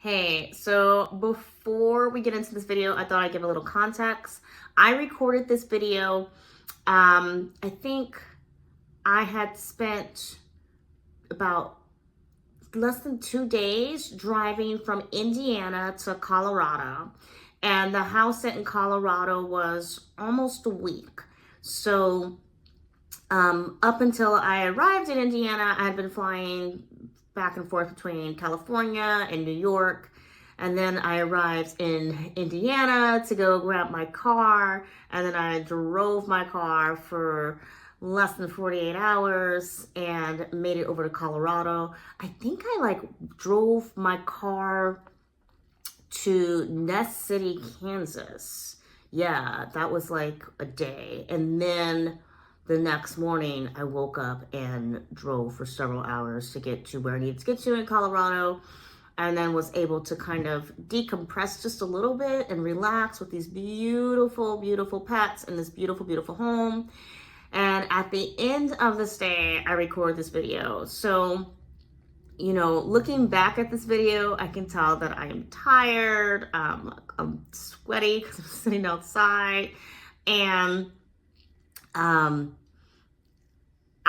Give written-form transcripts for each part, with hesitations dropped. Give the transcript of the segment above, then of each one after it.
Hey, so before we get into this video, I thought I'd give a little context. I recorded this video. I think I had spent about less than 2 days driving from Indiana to Colorado, and the house sit in Colorado was almost a week. So up until I arrived in Indiana, I had been flying back and forth between California and New York. And then I arrived in Indiana to go grab my car. And then I drove my car for less than 48 hours and made it over to Colorado. I think I drove my car to Nest City, Kansas. Yeah, that was like a day. And then the next morning, I woke up and drove for several hours to get to where I needed to get to in Colorado, and then was able to kind of decompress just a little bit and relax with these beautiful, beautiful pets and this beautiful, beautiful home. And at the end of the stay, I record this video. So, looking back at this video, I can tell that I am tired. I'm sweaty because I'm sitting outside. And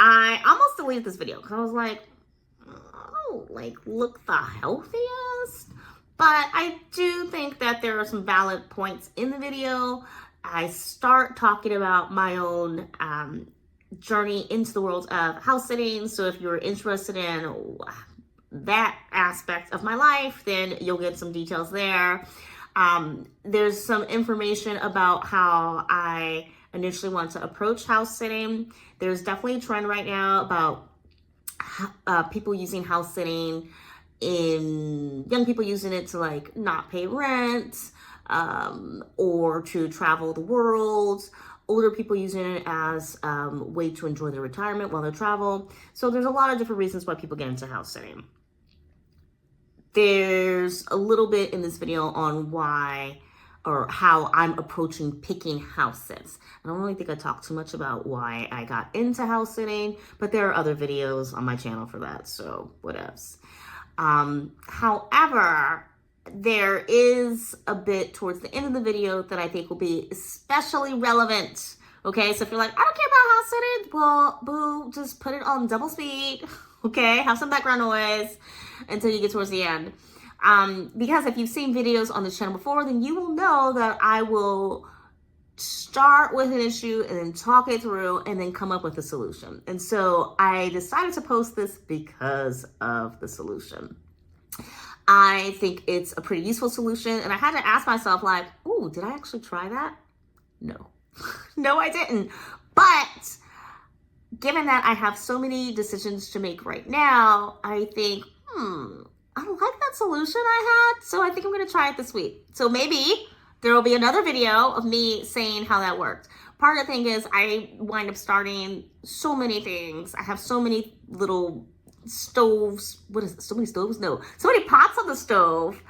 I almost deleted this video because I was like, I don't look the healthiest. But I do think that there are some valid points in the video. I start talking about my own journey into the world of house sitting. So if you're interested in that aspect of my life, then you'll get some details there. There's some information about how I initially wanted to approach house sitting. There's definitely a trend right now about people using house sitting, young people using it to not pay rent, or to travel the world. Older people using it as a way to enjoy their retirement while they travel. So there's a lot of different reasons why people get into house sitting. There's a little bit in this video on why or how I'm approaching picking house sits. I don't really think I talked too much about why I got into house sitting, but there are other videos on my channel for that, so whatevs. However, there is a bit towards the end of the video that I think will be especially relevant. Okay, so if you're like, I don't care about house sitting, well, boo, just put it on double speed. Okay, have some background noise until you get towards the end. Because if you've seen videos on this channel before, then you will know that I will start with an issue and then talk it through and then come up with a solution. And so I decided to post this because of the solution. I think it's a pretty useful solution, and I had to ask myself, ooh, did I actually try that? No. No, I didn't. But given that I have so many decisions to make right now, I think, I don't like that solution I had, so I think I'm going to try it this week. So maybe there will be another video of me saying how that worked. Part of the thing is I wind up starting so many things. I have so many little stoves. What is it? So many stoves? No. So many pots on the stove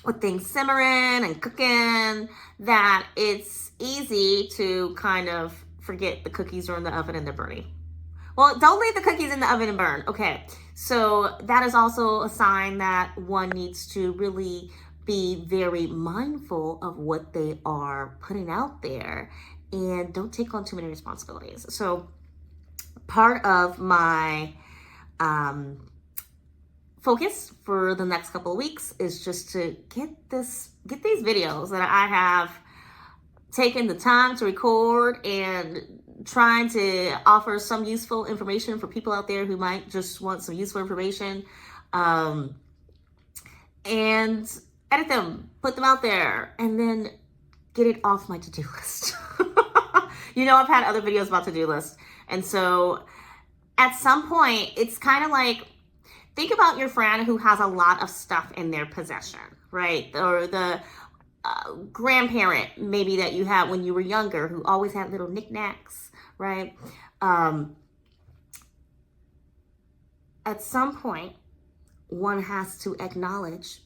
with things simmering and cooking that it's easy to kind of forget the cookies are in the oven and they're burning. Well, don't leave the cookies in the oven and burn. Okay, so that is also a sign that one needs to really be very mindful of what they are putting out there and don't take on too many responsibilities. So part of my focus for the next couple of weeks is just to get these videos that I have taken the time to record and trying to offer some useful information for people out there who might just want some useful information, and edit them, put them out there, and then get it off my to-do list. I've had other videos about to-do lists. And so at some point, it's kind of like, think about your friend who has a lot of stuff in their possession, right? Or the grandparent maybe that you had when you were younger who always had little knickknacks, right? At some point, one has to acknowledge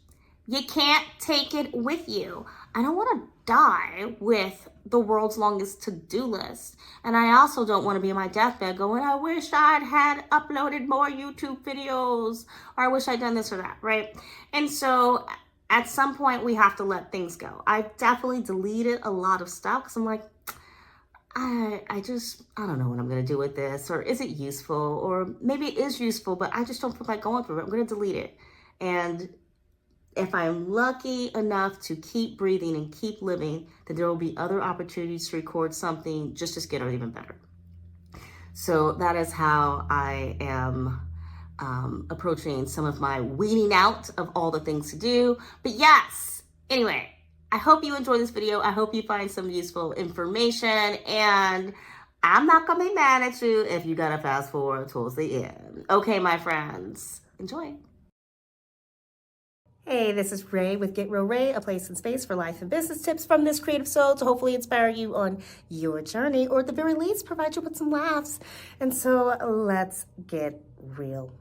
you can't take it with you. I don't want to die with the world's longest to-do list. And I also don't want to be in my deathbed going, I wish I'd had uploaded more YouTube videos, or I wish I'd done this or that, right? And so at some point we have to let things go. I definitely deleted a lot of stuff because I'm like, I don't know what I'm going to do with this, or is it useful, or maybe it is useful, but I just don't feel like going through it. I'm going to delete it. And if I'm lucky enough to keep breathing and keep living, then there will be other opportunities to record something just as good or even better. So that is how I am approaching some of my weeding out of all the things to do. But yes, anyway, I hope you enjoy this video. I hope you find some useful information, and I'm not gonna be mad at you if you gotta fast forward towards the end. Okay, my friends, enjoy. Hey, this is Ray with Get Real Ray, a place and space for life and business tips from this creative soul to hopefully inspire you on your journey, or at the very least, provide you with some laughs. And so let's get real.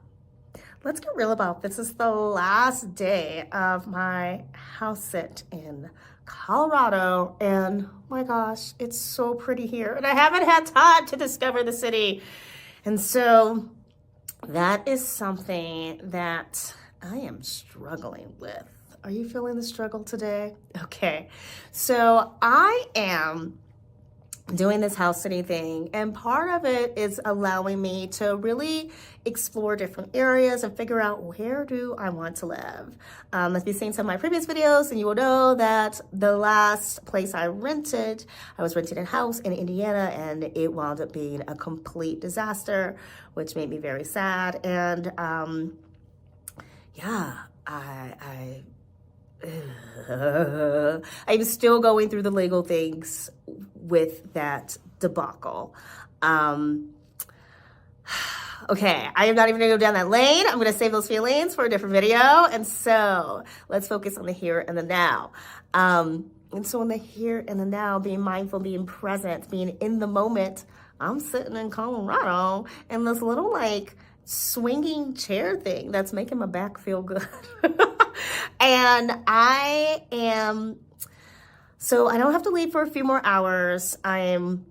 Let's get real about this. This is the last day of my house sit in Colorado, and my gosh, it's so pretty here, and I haven't had time to discover the city. And so that is something that I am struggling with. Are you feeling the struggle today? Okay, so I am doing this house sitting thing, and part of it is allowing me to really explore different areas and figure out, where do I want to live. If you've seen some of my previous videos, and you will know that the last place I was renting a house in Indiana, and it wound up being a complete disaster, which made me very sad. And yeah, I'm still going through the legal things with that debacle. Okay, I am not even gonna go down that lane. I'm gonna save those feelings for a different video. And so let's focus on the here and the now. And so in the here and the now, being mindful, being present, being in the moment, I'm sitting in Colorado in this little like swinging chair thing that's making my back feel good. And so I don't have to leave for a few more hours. I'm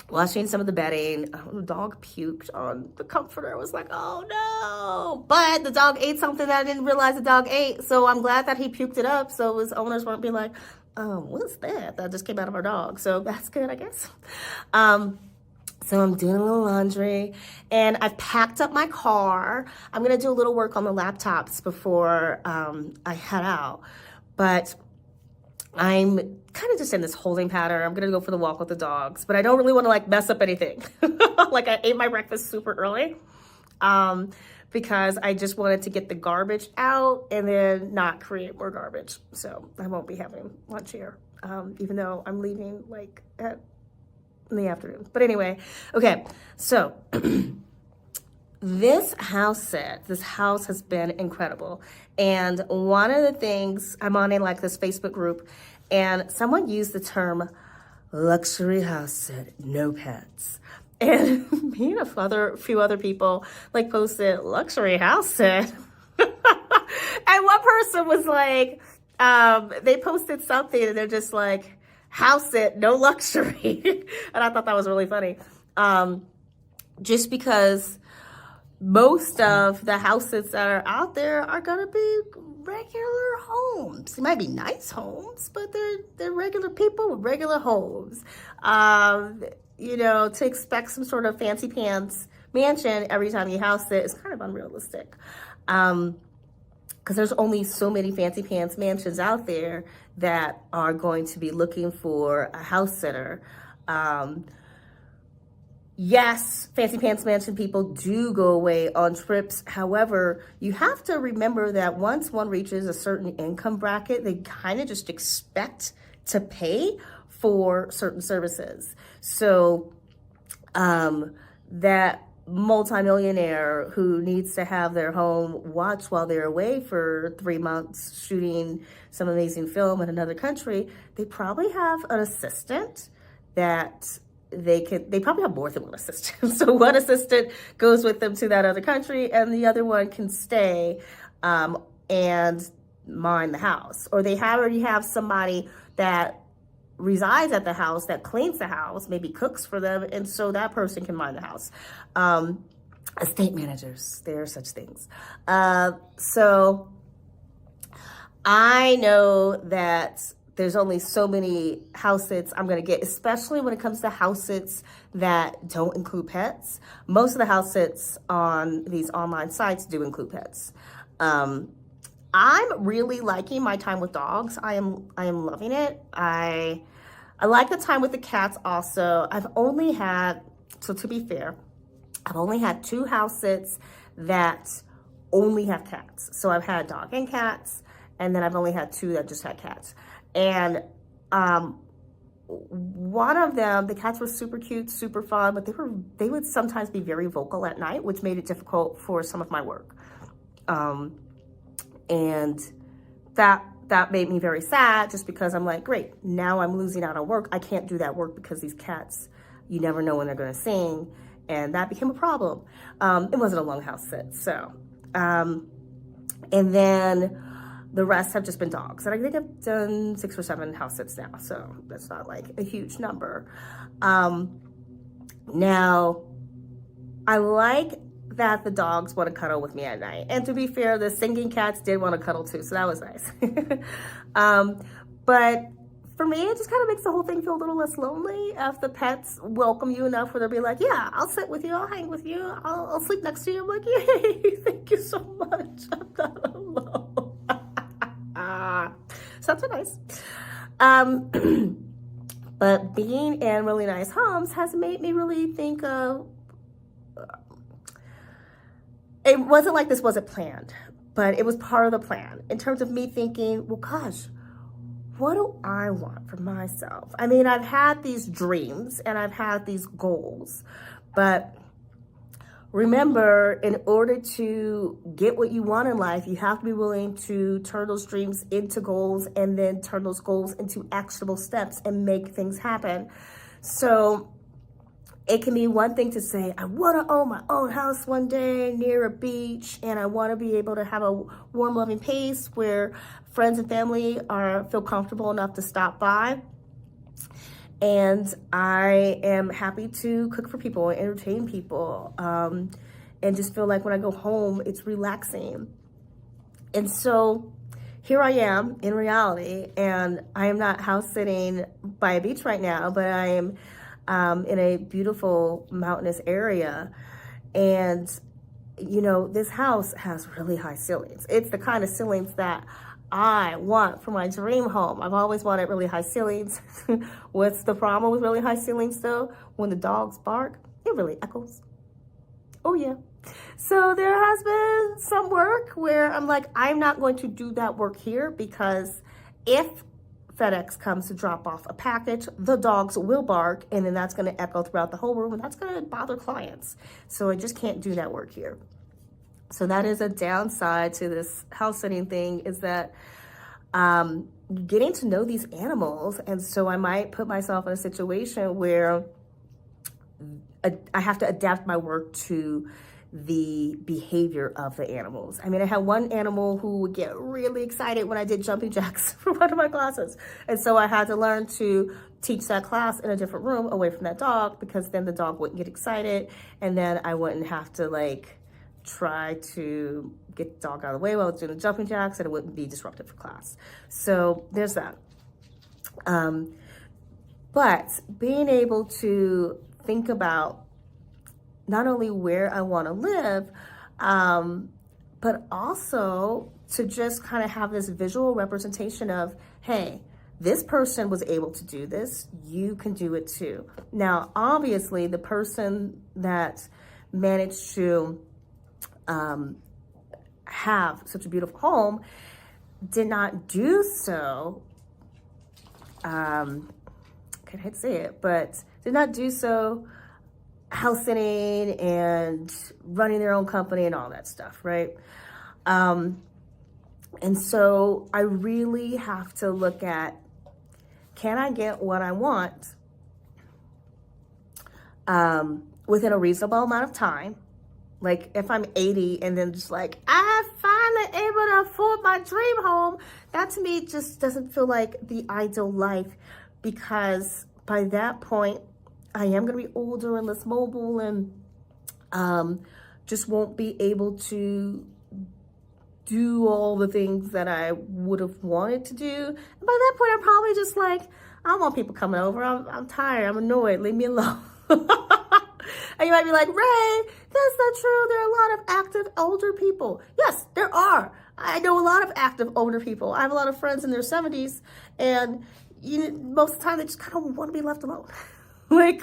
washing some of the bedding. The dog puked on the comforter. I was like, oh no. But the dog ate something that I didn't realize the dog ate. So I'm glad that he puked it up, so his owners won't be like, what's that? That just came out of our dog. So that's good, I guess. So I'm doing a little laundry, and I've packed up my car. I'm gonna do a little work on the laptops before I head out. But I'm kind of just in this holding pattern. I'm gonna go for the walk with the dogs, but I don't really wanna like mess up anything. Like I ate my breakfast super early because I just wanted to get the garbage out and then not create more garbage. So I won't be having lunch here, even though I'm leaving like in the afternoon. But anyway, okay, so this house has been incredible. And one of the things, I'm on like this Facebook group, and someone used the term luxury house sit, no pets. And me and a few other people like posted luxury house sit. And one person was like, they posted something and they're just like, house sit, no luxury. And I thought that was really funny. Just because most of the house sits that are out there are gonna be regular homes. It might be nice homes, but they're regular people with regular homes. You know, to expect some sort of fancy pants mansion every time you house sit is kind of unrealistic. Because there's only so many fancy pants mansions out there that are going to be looking for a house sitter. Yes, fancy pants mansion people do go away on trips. However, you have to remember that once one reaches a certain income bracket, they kind of just expect to pay for certain services. So that multimillionaire who needs to have their home watched while they're away for 3 months shooting some amazing film in another country, they probably have an assistant that they probably have more than one assistant. So one assistant goes with them to that other country, and the other one can stay and mind the house. Or they already have somebody that resides at the house, that cleans the house, maybe cooks for them, and so that person can mind the house. Estate managers, there are such things. So I know that there's only so many house sits I'm going to get, especially when it comes to house sits that don't include pets. Most of the house sits on these online sites do include pets. I'm really liking my time with dogs. I am loving it. I like the time with the cats also. I've only had, so to be fair, I've only had 2 house sits that only have cats. So I've had dog and cats, and then I've only had 2 that just had cats. And one of them, the cats were super cute, super fun, but they would sometimes be very vocal at night, which made it difficult for some of my work. And that made me very sad, just because I'm like, great, now I'm losing out on work. I can't do that work because these cats, you never know when they're going to sing. And that became a problem. It wasn't a long house sit. So, and then the rest have just been dogs. And I think I've done 6 or 7 house sits now. So that's not like a huge number. Now, I like that the dogs want to cuddle with me at night. And to be fair, the singing cats did want to cuddle too. So that was nice. But for me, it just kind of makes the whole thing feel a little less lonely if the pets welcome you enough where they'll be like, yeah, I'll sit with you, I'll hang with you, I'll sleep next to you. I'm like, yay, thank you so much. I'm not alone. So that's nice. But being in really nice homes has made me really think of, it wasn't like this wasn't planned, but it was part of the plan in terms of me thinking, well, gosh, what do I want for myself? I mean, I've had these dreams and I've had these goals, but remember, in order to get what you want in life, you have to be willing to turn those dreams into goals and then turn those goals into actionable steps and make things happen. So it can be one thing to say, I want to own my own house one day near a beach, and I want to be able to have a warm, loving place where friends and family feel comfortable enough to stop by. And I am happy to cook for people and entertain people, and just feel like when I go home, it's relaxing. And so here I am in reality, and I am not house sitting by a beach right now, but I am in a beautiful mountainous area. And, you know, this house has really high ceilings. It's the kind of ceilings that I want for my dream home. I've always wanted really high ceilings. What's the problem with really high ceilings though? When the dogs bark, it really echoes. Oh yeah. So there has been some work where I'm like, I'm not going to do that work here, because if FedEx comes to drop off a package, the dogs will bark, and then that's going to echo throughout the whole room, and that's going to bother clients. So I just can't do that work here. So that is a downside to this house sitting thing, is that getting to know these animals. And so I might put myself in a situation where I have to adapt my work to the behavior of the animals. I mean, I had one animal who would get really excited when I did jumping jacks for one of my classes. And so I had to learn to teach that class in a different room away from that dog, because then the dog wouldn't get excited, and then I wouldn't have to like try to get the dog out of the way while I was doing the jumping jacks, and it wouldn't be disruptive for class. So there's that. But being able to think about not only where I want to live, but also to just kind of have this visual representation of, hey, this person was able to do this, you can do it too. Now, obviously, the person that managed to have such a beautiful home did not do so, I can't say it, but did not do so house sitting and running their own company and all that stuff, right? And so I really have to look at, can I get what I want within a reasonable amount of time? Like if I'm 80 and then just like, I'm finally able to afford my dream home, that to me just doesn't feel like the ideal life. because by that point, I am going to be older and less mobile, and just won't be able to do all the things that I would have wanted to do. And by that point, I'm probably just like, I don't want people coming over. I'm tired. I'm annoyed. Leave me alone. And you might be like, Ray, that's not true. There are a lot of active older people. Yes, there are. I know a lot of active older people. I have a lot of friends in their 70s, and most of the time they just kind of want to be left alone. Like,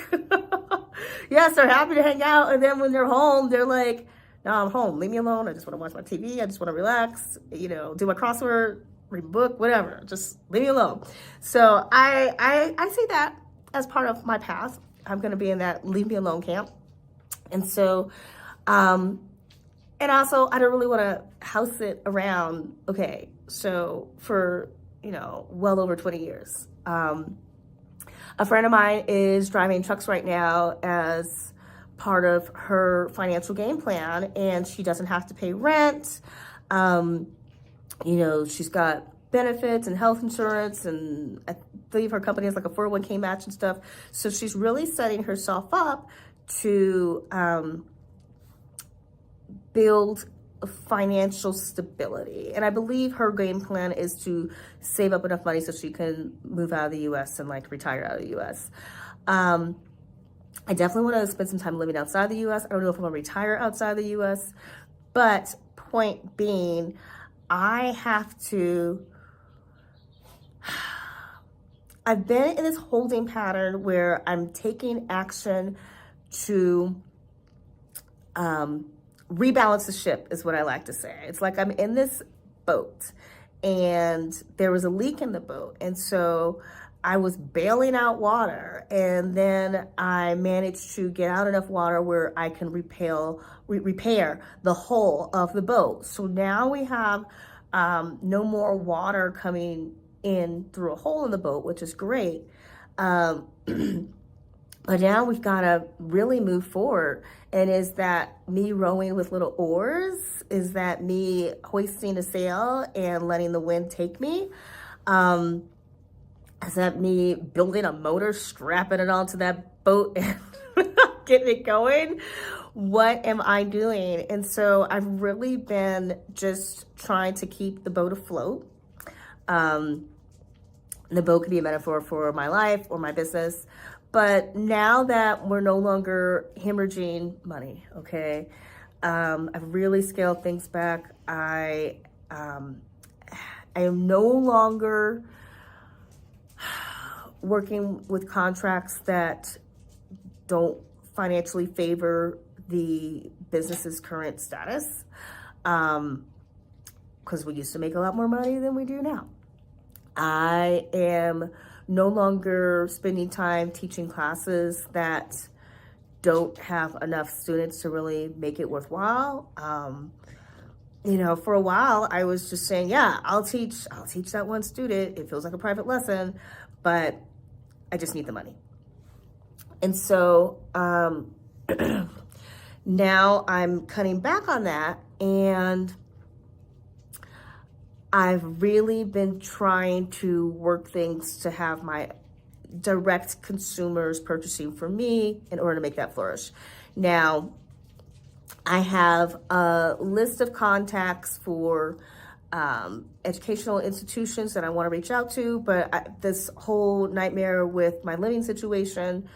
yes, they're happy to hang out, and then when they're home, they're like, no, I'm home. Leave me alone. I just want to watch my TV. I just want to relax, do my crossword, read a book, whatever. Just leave me alone. So I see that as part of my path. I'm going to be in that leave me alone camp. And so, and also I don't really want to house it around. Okay. So for, well over 20 years, a friend of mine is driving trucks right now as part of her financial game plan, and she doesn't have to pay rent. She's got benefits and health insurance, and I believe her company has like a 401k match and stuff. So she's really setting herself up to build financial stability. And I believe her game plan is to save up enough money so she can move out of the US and like retire out of the US. I definitely want to spend some time living outside the US. I don't know if I'm going to retire outside the US, but point being, I've been in this holding pattern where I'm taking action to rebalance the ship, is what I like to say. It's like I'm in this boat and there was a leak in the boat. And so I was bailing out water, and then I managed to get out enough water where I can repair the hull of the boat. So now we have no more water coming in through a hole in the boat, which is great. But now we've got to really move forward. And is that me rowing with little oars? Is that me hoisting a sail and letting the wind take me? Is that me building a motor, strapping it onto that boat and getting it going? What am I doing? And so I've really been just trying to keep the boat afloat. The boat could be a metaphor for my life or my business. But now that we're no longer hemorrhaging money, okay, I've really scaled things back. I am no longer working with contracts that don't financially favor the business's current status, because we used to make a lot more money than we do now. I am no longer spending time teaching classes that don't have enough students to really make it worthwhile. For a while I was just saying, yeah, I'll teach that one student. It feels like a private lesson, but I just need the money. And so now I'm cutting back on that, and I've really been trying to work things to have my direct consumers purchasing from me in order to make that flourish. Now, I have a list of contacts for educational institutions that I want to reach out to, but this whole nightmare with my living situation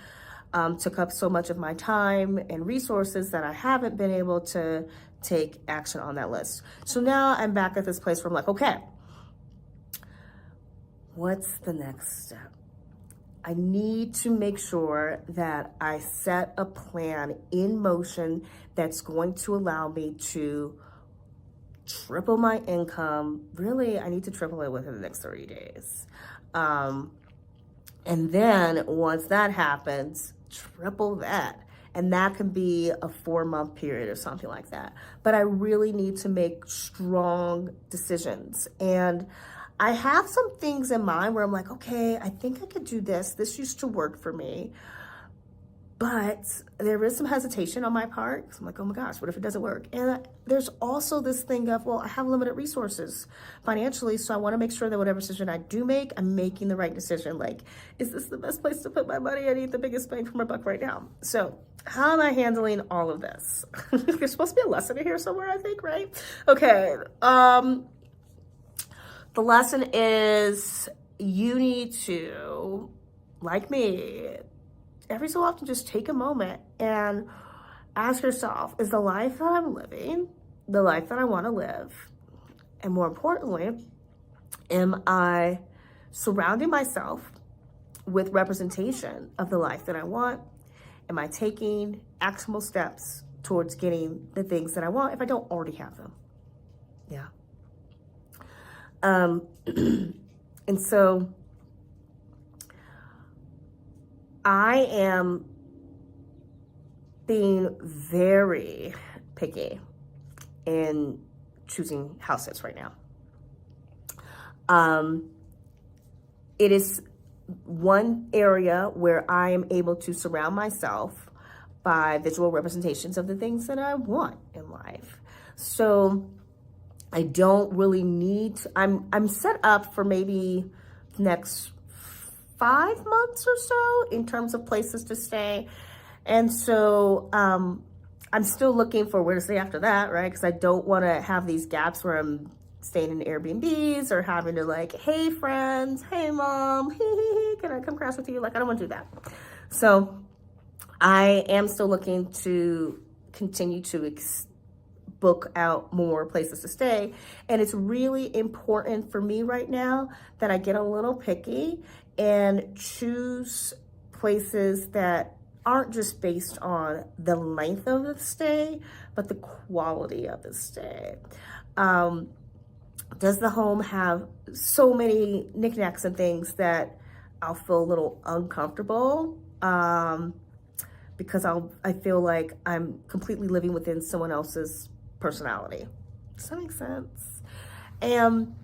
took up so much of my time and resources that I haven't been able to take action on that list. So now I'm back at this place where I'm like, okay, what's the next step? I need to make sure that I set a plan in motion that's going to allow me to triple my income. Really, I need to triple it within the next 30 days. And then once that happens, triple that. And that can be a 4-month period or something like that. But I really need to make strong decisions. And I have some things in mind where I'm like, okay, I think I could do this. This used to work for me. But there is some hesitation on my part. So I'm like, oh my gosh, what if it doesn't work? And there's also this thing of, well, I have limited resources financially, so I want to make sure that whatever decision I do make, I'm making the right decision. Like, is this the best place to put my money? I need the biggest bang for my buck right now. So how am I handling all of this? There's supposed to be a lesson in here somewhere, I think, right? Okay. The lesson is you need to, like me, every so often just take a moment and ask yourself, is the life that I'm living the life that I want to live? And more importantly, am I surrounding myself with representation of the life that I want? Am I taking actionable steps towards getting the things that I want if I don't already have them? Yeah. And so I am being very picky in choosing house sits right now. It is one area where I am able to surround myself by visual representations of the things that I want in life. So I don't really need to, I'm set up for maybe the next 5 months or so in terms of places to stay. And so I'm still looking for where to stay after that, right? Because I don't want to have these gaps where I'm staying in Airbnbs or having to like, hey friends, hey mom, can I come crash with you? Like, I don't want to do that. So I am still looking to continue to book out more places to stay. And it's really important for me right now that I get a little picky and choose places that aren't just based on the length of the stay, but the quality of the stay. Does the home have so many knickknacks and things that I'll feel a little uncomfortable because I feel like I'm completely living within someone else's personality. Does that make sense? And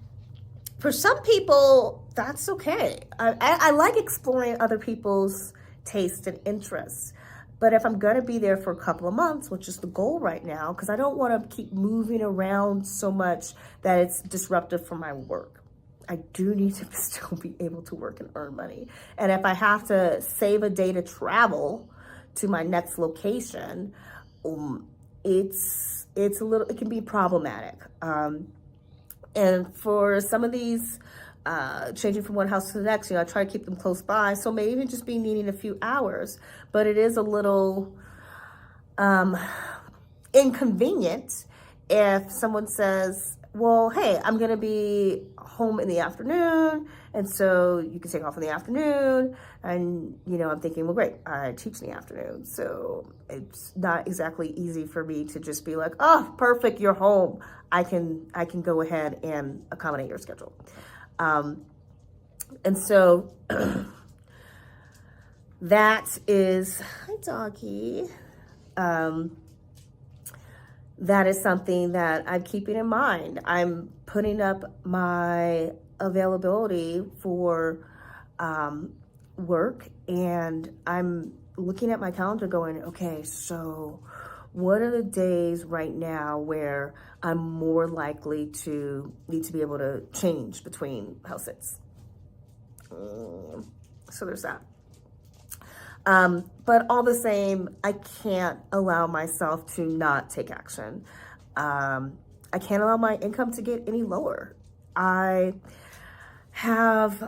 for some people, that's okay. I like exploring other people's taste and interests. But if I'm going to be there for a couple of months, which is the goal right now, because I don't want to keep moving around so much that it's disruptive for my work. I do need to still be able to work and earn money. And if I have to save a day to travel to my next location, it's a little, it can be problematic. And for some of these, changing from one house to the next, I try to keep them close by. So maybe even just be needing a few hours, but it is a little inconvenient if someone says, well, hey, I'm going to be home in the afternoon, and so you can take off in the afternoon. And, I'm thinking, well, great, I teach in the afternoon. So it's not exactly easy for me to just be like, oh, perfect, you're home. I can go ahead and accommodate your schedule. And so that is, hi doggy. That is something that I'm keeping in mind. I'm putting up my availability for work, and I'm looking at my calendar going, okay, so what are the days right now where I'm more likely to need to be able to change between house sits? So there's that. But all the same, I can't allow myself to not take action. I can't allow my income to get any lower. I have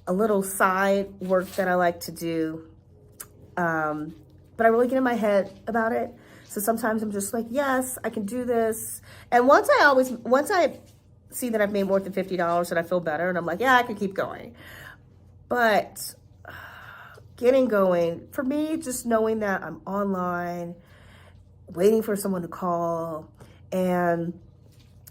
a little side work that I like to do, but I really get in my head about it. So sometimes I'm just like, yes, I can do this. And once I see that I've made more than $50 and I feel better, and I'm like, yeah, I can keep going. But getting going, for me, just knowing that I'm online, waiting for someone to call, and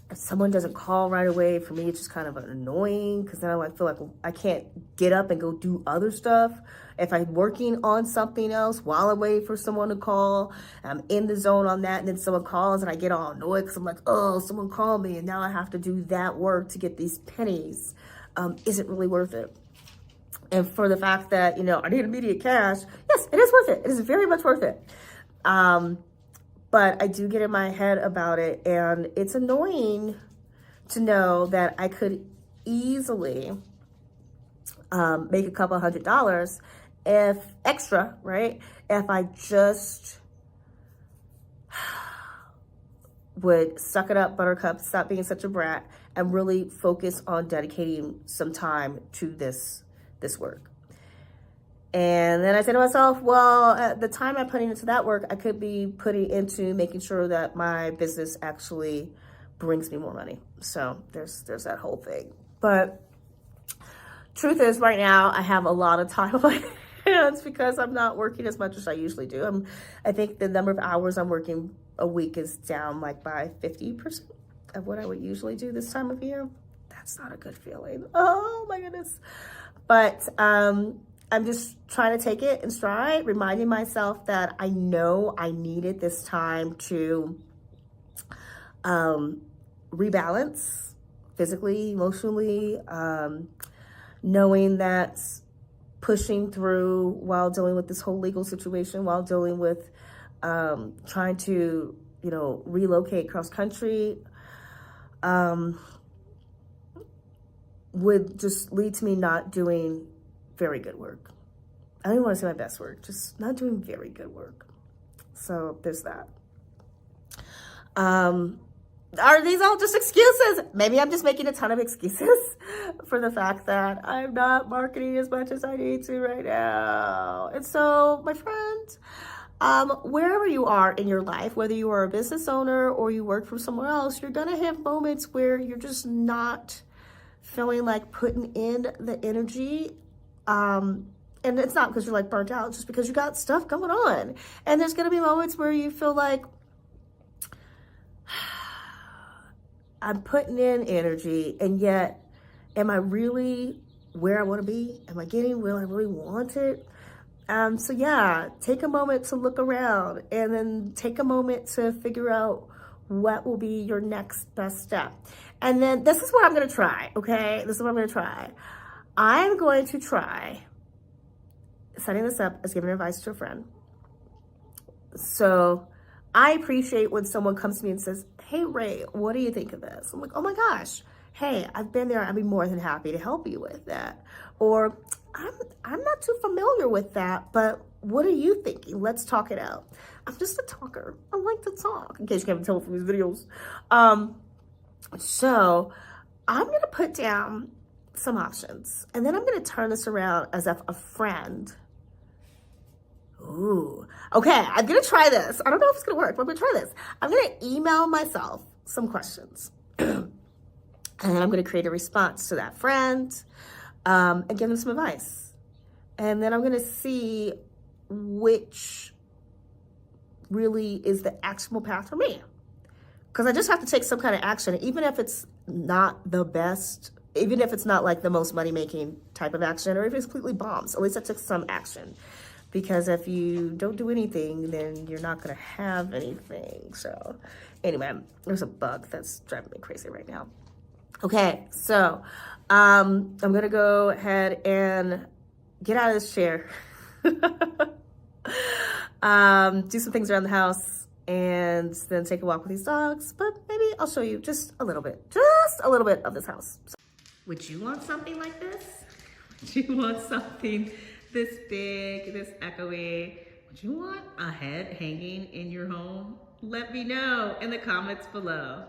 if someone doesn't call right away, for me, it's just kind of annoying, because then I feel like I can't get up and go do other stuff. If I'm working on something else while I'm waiting for someone to call, I'm in the zone on that, and then someone calls and I get all annoyed because I'm like, oh, someone called me, and now I have to do that work to get these pennies. Is it really worth it? And for the fact that, I need immediate cash, yes, it is worth it. It is very much worth it. But I do get in my head about it, and it's annoying to know that I could easily make a couple $100 if extra, right? If I just would suck it up, buttercup, stop being such a brat, and really focus on dedicating some time to this work. And then I said to myself, well, at the time I'm putting into that work, I could be putting into making sure that my business actually brings me more money. So there's that whole thing. But truth is, right now I have a lot of time on my hands because I'm not working as much as I usually do. I think the number of hours I'm working a week is down like by 50% of what I would usually do this time of year. That's not a good feeling. Oh my goodness. But I'm just trying to take it in stride, reminding myself that I know I needed this time to rebalance physically, emotionally, knowing that pushing through while dealing with this whole legal situation, while dealing with trying to, relocate cross country, would just lead to me not doing very good work. I don't even want to say my best work, just not doing very good work. So there's that. Are these all just excuses? Maybe I'm just making a ton of excuses for the fact that I'm not marketing as much as I need to right now. And so, my friend, wherever you are in your life, whether you are a business owner or you work for somewhere else, you're gonna have moments where you're just not feeling like putting in the energy. And it's not because you're like burnt out, it's just because you got stuff going on. And there's gonna be moments where you feel like, I'm putting in energy, and yet, am I really where I want to be? Am I getting where I really want it? So yeah, take a moment to look around, and then take a moment to figure out what will be your next best step. And then this is what I'm going to try, okay? This is what I'm going to try. I'm going to try setting this up as giving advice to a friend. So I appreciate when someone comes to me and says, hey, Ray, what do you think of this? I'm like, oh my gosh, hey, I've been there. I'd be more than happy to help you with that. Or I'm not too familiar with that, but what are you thinking? Let's talk it out. I'm just a talker. I like to talk, in case you can't tell from these videos. So I'm going to put down some options, and then I'm going to turn this around as if a friend. Ooh, okay, I'm going to try this. I don't know if it's going to work, but I'm going to try this. I'm going to email myself some questions, and then I'm going to create a response to that friend, and give them some advice. And then I'm going to see which really is the actionable path for me. Because I just have to take some kind of action, even if it's not the best, even if it's not like the most money-making type of action, or if it's completely bombs, at least I took some action. Because if you don't do anything, then you're not going to have anything. So anyway, there's a bug that's driving me crazy right now. Okay, so I'm going to go ahead and get out of this chair. Do some things around the house, and then take a walk with these dogs. But maybe I'll show you just a little bit of this house. Would you want something like this? Would you want something this big, this echoey? Would you want a head hanging in your home? Let me know in the comments below.